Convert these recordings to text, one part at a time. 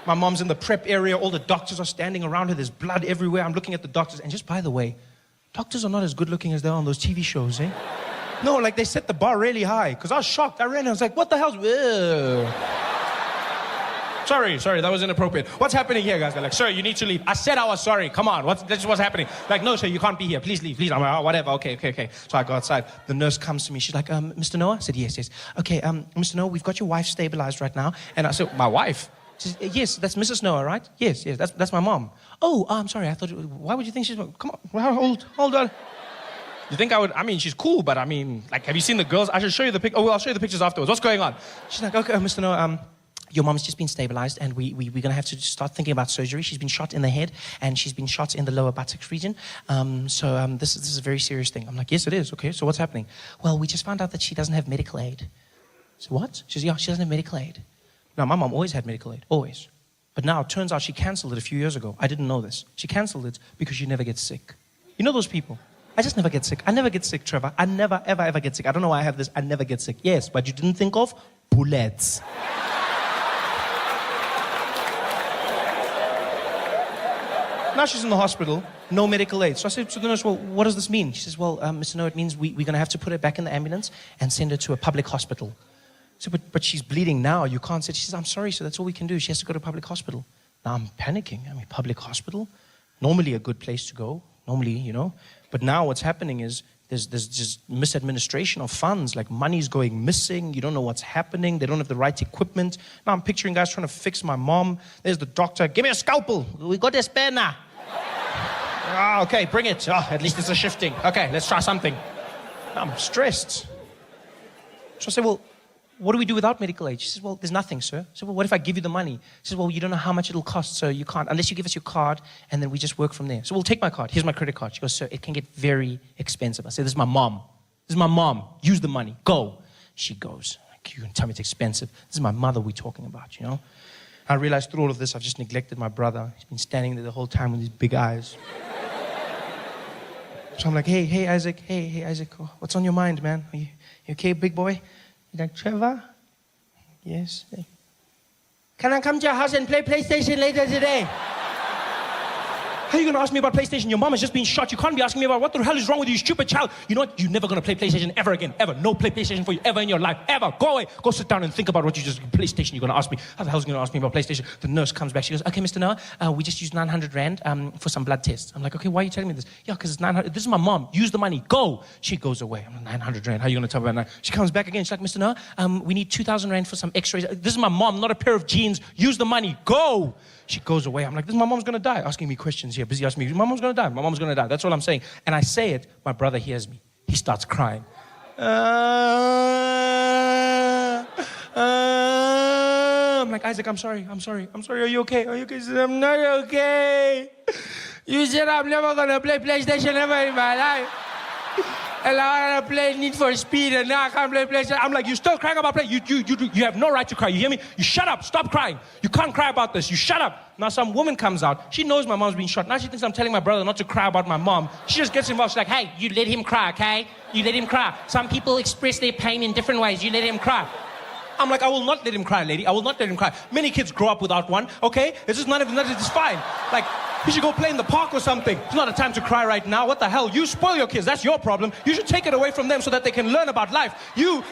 My mom's in the prep area. All the doctors are standing around her. There's blood everywhere. I'm looking at the doctors. And just by the way, doctors are not as good looking as they are on those TV shows, eh? No, like they set the bar really high. Because I was shocked. I ran. I was like, what the hell? Sorry, that was inappropriate. What's happening here, guys? They're like, sir, you need to leave. I said I was sorry. Come on, that's what's happening. Like, no, sir, you can't be here. Please leave, please. I'm like, oh, whatever, okay. So I go outside. The nurse comes to me. She's like, Mr. Noah? I said, yes. Okay, Mr. Noah, we've got your wife stabilized right now. And I said, my wife? She says, yes, that's Mrs. Noah, right? Yes, that's my mom. Oh, I'm sorry. I thought, why would you think she's, come on, hold on. You think I would, she's cool, but like, have you seen the girls? I should show you the pic. Oh, well, I'll show you the pictures afterwards. What's going on? She's like, okay, Mr. Noah, your mom's just been stabilized and we're going to have to start thinking about surgery. She's been shot in the head and she's been shot in the lower buttocks region. This is a very serious thing. I'm like, yes, it is. Okay, so what's happening? Well, we just found out that she doesn't have medical aid. So what? She says, yeah, she doesn't have medical aid. Now, my mom always had medical aid, always. But now it turns out she canceled it a few years ago. I didn't know this. She canceled it because she never gets sick. You know those people? I just never get sick. I never get sick, Trevor. I never, ever get sick. I don't know why I have this. I never get sick. Yes, but you didn't think of bullets. Now she's in the hospital, no medical aid. So I said to the nurse, well, what does this mean? She says, well, Mr. Noah, it means we're going to have to put her back in the ambulance and send her to a public hospital. So, but she's bleeding now. You can't say. She says, I'm sorry, sir. That's all we can do. She has to go to a public hospital. Now I'm panicking. Public hospital? Normally a good place to go. Normally, you know. But now what's happening is there's just misadministration of funds. Like money's going missing. You don't know what's happening. They don't have the right equipment. Now I'm picturing guys trying to fix my mom. There's the doctor. Give me a scalpel. We got a spare now. Okay, bring it. At least it's a shifting. Okay, let's try something. I'm stressed. So I say, well, what do we do without medical aid? She says, well, there's nothing, sir. I said, well, what if I give you the money? She says, well, you don't know how much it'll cost, so you can't, unless you give us your card, and then we just work from there. So we'll take my card. Here's my credit card. She goes, sir, it can get very expensive. I said, this is my mom. This is my mom. Use the money. Go. She goes, like, you can tell me it's expensive. This is my mother we're talking about, you know? I realized through all of this, I've just neglected my brother. He's been standing there the whole time with his big eyes. So I'm like, hey, Isaac. Hey, Isaac. What's on your mind, man? You okay, big boy? He's like, Trevor? Yes. Can I come to your house and play PlayStation later today? How are you going to ask me about PlayStation? Your mom has just been shot. You can't be asking me about what the hell is wrong with you, stupid child. You know what? You're never going to play PlayStation ever again. Ever. No play PlayStation for you ever in your life. Ever. Go away. Go sit down and think about what you just... PlayStation, you're going to ask me. How the hell is going to ask me about PlayStation? The nurse comes back. She goes, okay, Mr. Noah, we just used 900 Rand for some blood tests. I'm like, okay, why are you telling me this? Yeah, because it's 900. This is my mom. Use the money. Go. She goes away. I'm like, 900 Rand. How are you going to tell me about that? She comes back again. She's like, Mr. Noah, we need 2,000 Rand for some x-rays. This is my mom, not a pair of jeans. Use the money. Go. She goes away. I'm like, this is my mom's going to die. Asking me questions here. Busy asking me, my mom's going to die. My mom's going to die. That's all I'm saying. And I say it. My brother hears me. He starts crying. I'm like, Isaac, I'm sorry. Are you okay? He says, I'm not okay. You said I'm never going to play PlayStation ever in my life. And I want to play Need for Speed, and now I can't play PlayStation. I'm like, you're still crying about play? You have no right to cry. You hear me? You shut up. Stop crying. You can't cry about this. You shut up. Now some woman comes out. She knows my mom's been shot. Now she thinks I'm telling my brother not to cry about my mom. She just gets involved. She's like, hey, you let him cry, okay? You let him cry. Some people express their pain in different ways. You let him cry. I'm like, I will not let him cry, lady. I will not let him cry. Many kids grow up without one, okay? It's just none of it is fine. Like, you should go play in the park or something. It's not a time to cry right now. What the hell? You spoil your kids. That's your problem. You should take it away from them so that they can learn about life. You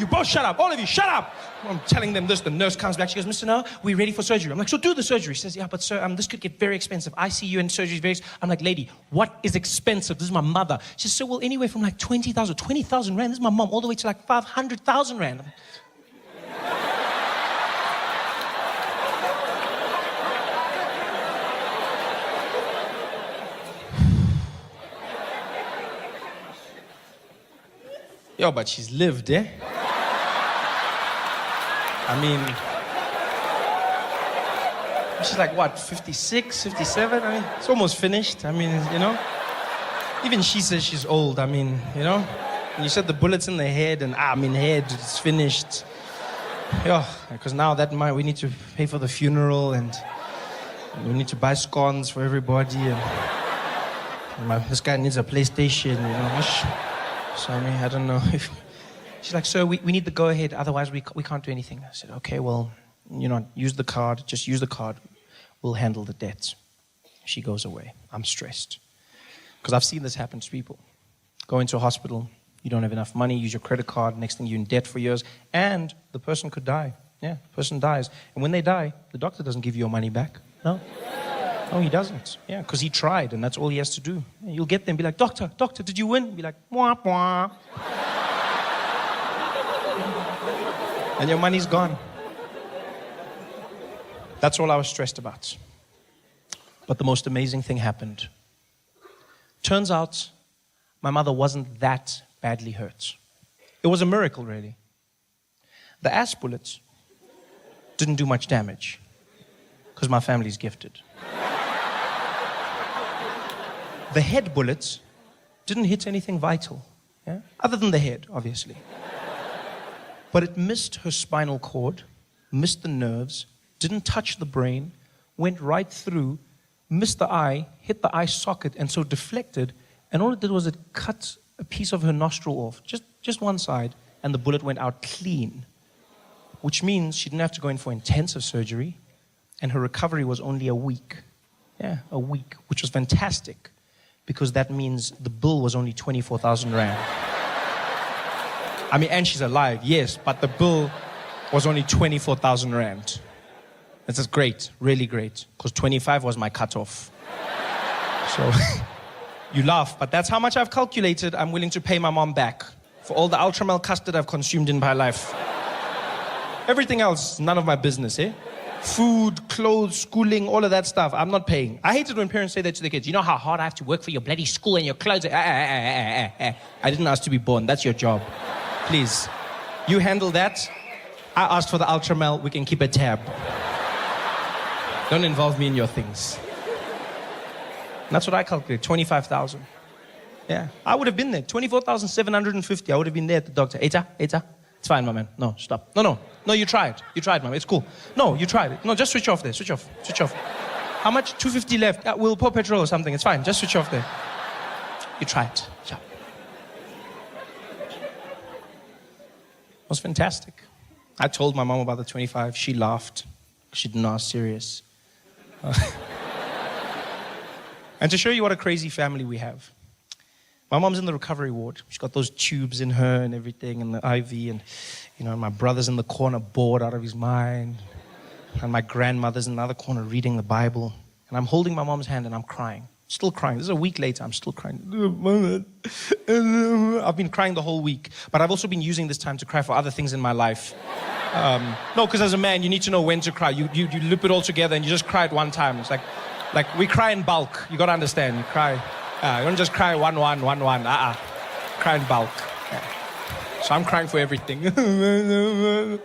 both shut up. All of you, shut up. I'm telling them this. The nurse comes back. She goes, Mr. Noah, we're ready for surgery. I'm like, so do the surgery. She says, yeah, but sir, this could get very expensive. ICU and surgery is very expensive. I'm like, lady, what is expensive? This is my mother. She says, so well, anyway, from like 20,000 Rand. This is my mom, all the way to like 500,000 Rand. Yo, but she's lived, eh? She's like, what, 56, 57? It's almost finished. You know? Even she says she's old, you know? And you said the bullets in the head, and head, it's finished. Yeah, because now we need to pay for the funeral, and we need to buy scones for everybody, and this guy needs a PlayStation, you know? So, I don't know if... She's like, sir, we need the go-ahead, otherwise we can't do anything. I said, okay, well, use the card, just use the card. We'll handle the debt. She goes away. I'm stressed. Because I've seen this happen to people. Go into a hospital, you don't have enough money, use your credit card, next thing you're in debt for years, and the person could die. Yeah, the person dies. And when they die, the doctor doesn't give you your money back. No. No, he doesn't. Yeah, because he tried, and that's all he has to do. Yeah, you'll get them, be like, doctor, did you win? Be like, wah, wah. And your money's gone. That's all I was stressed about. But the most amazing thing happened. Turns out, my mother wasn't that badly hurt. It was a miracle, really. The ass bullets didn't do much damage, because my family's gifted. The head bullets didn't hit anything vital, yeah? Other than the head, obviously. But it missed her spinal cord, missed the nerves, didn't touch the brain, went right through, missed the eye, hit the eye socket, and so deflected, and all it did was it cut a piece of her nostril off, just one side, and the bullet went out clean. Which means she didn't have to go in for intensive surgery, and her recovery was only a week. Yeah, a week, which was fantastic, because that means the bill was only 24,000 rand. I mean, and she's alive, yes, but the bill was only 24,000 rand. This is great, really great, because 25 was my cutoff. So, you laugh, but that's how much I've calculated I'm willing to pay my mom back for all the Ultramel custard I've consumed in my life. Everything else, none of my business, eh? Food, clothes, schooling, all of that stuff, I'm not paying. I hate it when parents say that to their kids. You know how hard I have to work for your bloody school and your clothes? I didn't ask to be born. That's your job. Please. You handle that. I asked for the Ultramel. We can keep a tab. Don't involve me in your things. And that's what I calculate, 25,000. Yeah. I would have been there. 24,750. I would have been there at the doctor. Eta. It's fine, my man. No, stop. No, you tried. You tried, mama. It's cool. No, you tried it. No, just switch off there. Switch off. How much? 250 left. We'll pour petrol or something. It's fine. Just switch off there. You tried. Yeah. It was fantastic. I told my mom about the 25. She laughed. She didn't know I was serious. And to show you what a crazy family we have, my mom's in the recovery ward. She's got those tubes in her and everything, and the IV, and my brother's in the corner bored out of his mind, and my grandmother's in another corner reading the Bible, and I'm holding my mom's hand and I'm crying, still crying. This is a week later, I'm still crying. I've been crying the whole week, but I've also been using this time to cry for other things in my life. No, because as a man, you need to know when to cry. You loop it all together and you just cry at one time. It's like we cry in bulk. You got to understand, you cry. You don't just cry one. Cry in bulk. Yeah. So I'm crying for everything. And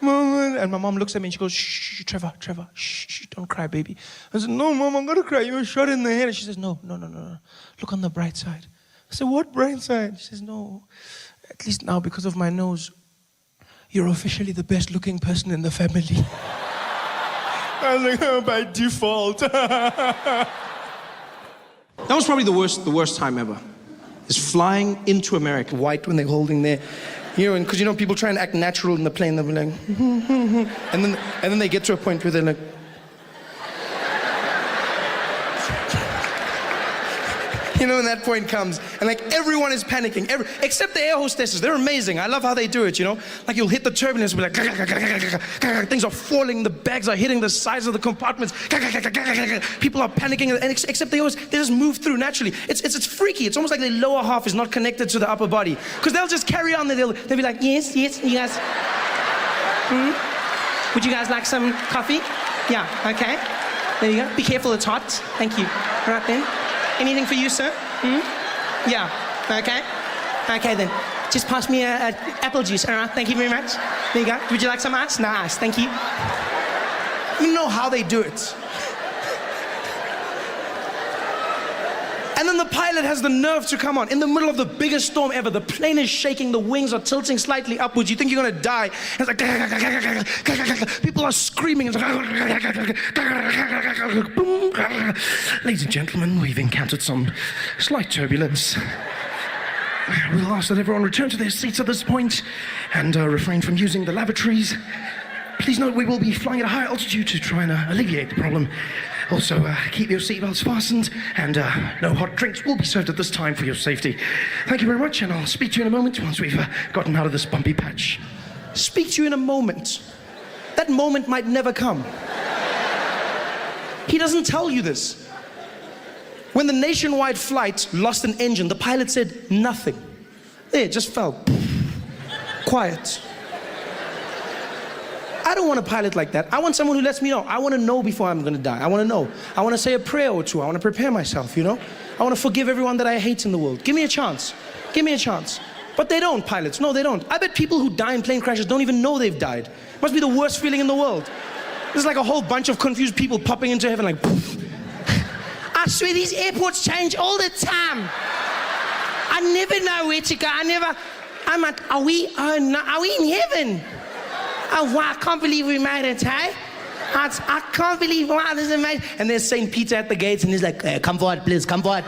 my mom looks at me and she goes, shh, Trevor, shh, don't cry, baby. I said, no, mom, I'm going to cry. You were shot in the head. And she says, no. Look on the bright side. I said, what bright side? She says, no, at least now because of my nose, you're officially the best looking person in the family. I was like, oh, by default. That was probably the worst time ever. Is flying into America. White when they're holding their, and because people try and act natural in the plane, they'll be like, and then they get to a point where they're like, when that point comes, and everyone is panicking, except the air hostesses. They're amazing. I love how they do it, Like you'll hit the turbulence, and be like, things are falling, the bags are hitting the sides of the compartments. People are panicking, and except they just move through naturally. It's freaky. It's almost like their lower half is not connected to the upper body, because they'll just carry on. They'll be like, yes, you guys. Would you guys like some coffee? Yeah. Okay. There you go. Be careful. It's hot. Thank you. All right then. Anything for you, sir? Yeah. Okay. Okay, then. Just pass me a apple juice. All right. Thank you very much. There you go. Would you like some ice? No ice. Thank you. You know how they do it. And then the pilot has the nerve to come on. In the middle of the biggest storm ever, the plane is shaking, the wings are tilting slightly upwards. You think you're going to die. It's like, people are screaming. Ladies and gentlemen, we've encountered some slight turbulence. We'll ask that everyone return to their seats at this point and refrain from using the lavatories. Please note we will be flying at a higher altitude to try and alleviate the problem. Also, keep your seatbelts fastened, and no hot drinks will be served at this time for your safety. Thank you very much, and I'll speak to you in a moment once we've gotten out of this bumpy patch. Speak to you in a moment. That moment might never come. He doesn't tell you this. When the nationwide flight lost an engine, the pilot said nothing. There, it just fell. Quiet. I don't want a pilot like that. I want someone who lets me know. I want to know before I'm going to die. I want to know. I want to say a prayer or two. I want to prepare myself, you know? I want to forgive everyone that I hate in the world. Give me a chance. Give me a chance. But they don't, pilots. No, they don't. I bet people who die in plane crashes don't even know they've died. Must be the worst feeling in the world. There's like a whole bunch of confused people popping into heaven like, poof. I swear these airports change all the time. I never know where to go. I'm like, are we in heaven? Oh, wow, I can't believe we made it, hey? I can't believe, wow, this is amazing. And there's St. Peter at the gates, and he's like, come forward, please, come forward.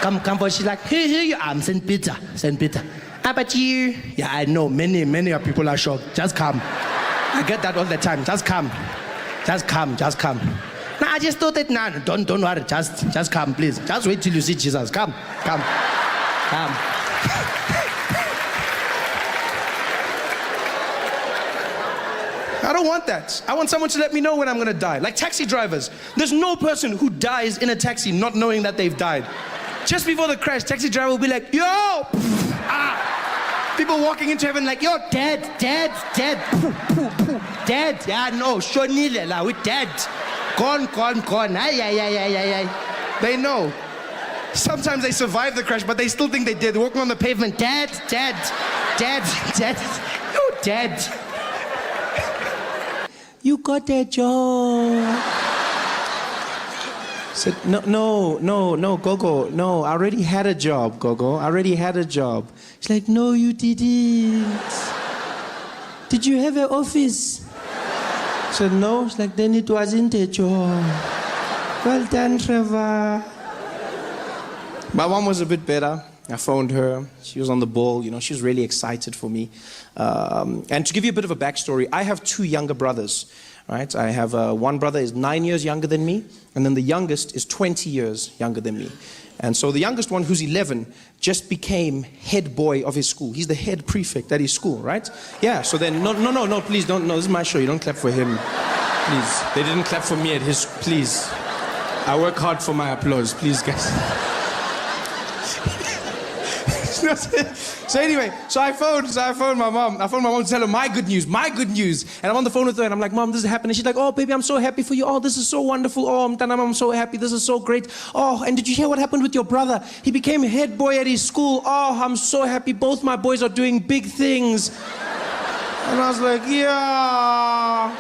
Come forward. She's like, who you are? I'm St. Peter. How about you? Yeah, I know, many of people are shocked. Just come. I get that all the time. Just come. No, I just thought that, no, don't worry, just come, please. Just wait till you see Jesus. Come. I don't want that. I want someone to let me know when I'm going to die. Like taxi drivers. There's no person who dies in a taxi not knowing that they've died. Just before the crash, taxi driver will be like, yo! People walking into heaven like, yo, dead. Dead. Yeah, no, Shonile, we're dead. Gone. Ay. They know. Sometimes they survive the crash, but they still think they did. Walking on the pavement, dead. You're dead. You got that job. Said, no, Gogo. No, I already had a job, Gogo. I already had a job. She's like, no, you didn't. Did you have an office? I said, no. She's like, then it wasn't a job. Well done, Trevor. My mom was a bit better. I phoned her. She was on the ball. You know, she was really excited for me. And to give you a bit of a backstory, I have two younger brothers. Right? I have one brother is 9 years younger than me, and then the youngest is 20 years younger than me. And so the youngest one, who's 11, just became head boy of his school. He's the head prefect at his school, right? Yeah. So then, no, please don't. No, this is my show. You don't clap for him, please. They didn't clap for me at his. Please. I work hard for my applause, please, guys. So anyway, I phoned my mom. I phoned my mom to tell her my good news. And I'm on the phone with her, and I'm like, Mom, this is happening. She's like, oh, baby, I'm so happy for you. Oh, this is so wonderful. Oh, I'm so happy. This is so great. Oh, and did you hear what happened with your brother? He became head boy at his school. Oh, I'm so happy. Both my boys are doing big things. And I was like, yeah.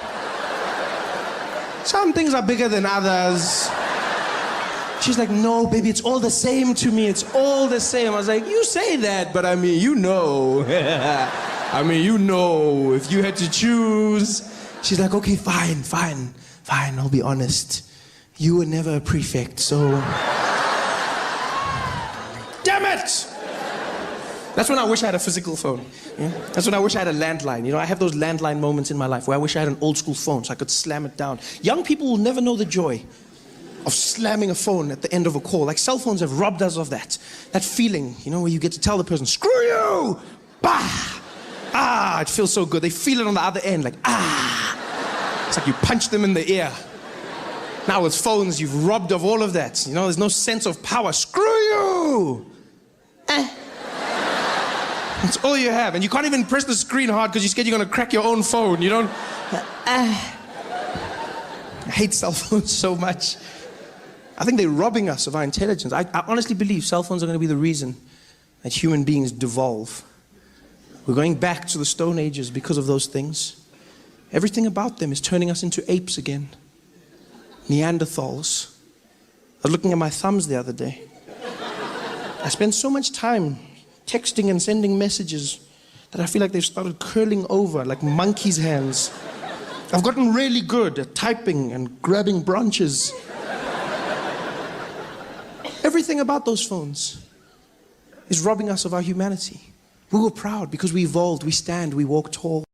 Some things are bigger than others. She's like, no, baby, it's all the same to me. It's all the same. I was like, you say that, but I mean, you know. If you had to choose. She's like, okay, fine. I'll be honest. You were never a prefect, so... Damn it! That's when I wish I had a physical phone. Yeah? That's when I wish I had a landline. You know, I have those landline moments in my life where I wish I had an old school phone so I could slam it down. Young people will never know the joy of slamming a phone at the end of a call. Like, cell phones have robbed us of that. That feeling, you know, where you get to tell the person, screw you! Bah! It feels so good. They feel it on the other end, like, It's like you punch them in the ear. Now with phones, you've robbed of all of that. You know, there's no sense of power. Screw you! That's all you have. And you can't even press the screen hard because you're scared you're going to crack your own phone. You don't... I hate cell phones so much. I think they're robbing us of our intelligence. I honestly believe cell phones are going to be the reason that human beings devolve. We're going back to the Stone Ages because of those things. Everything about them is turning us into apes again. Neanderthals. I was looking at my thumbs the other day. I spend so much time texting and sending messages that I feel like they've started curling over like monkeys' hands. I've gotten really good at typing and grabbing branches. Everything about those phones is robbing us of our humanity. We were proud because we evolved, we stand, we walk tall.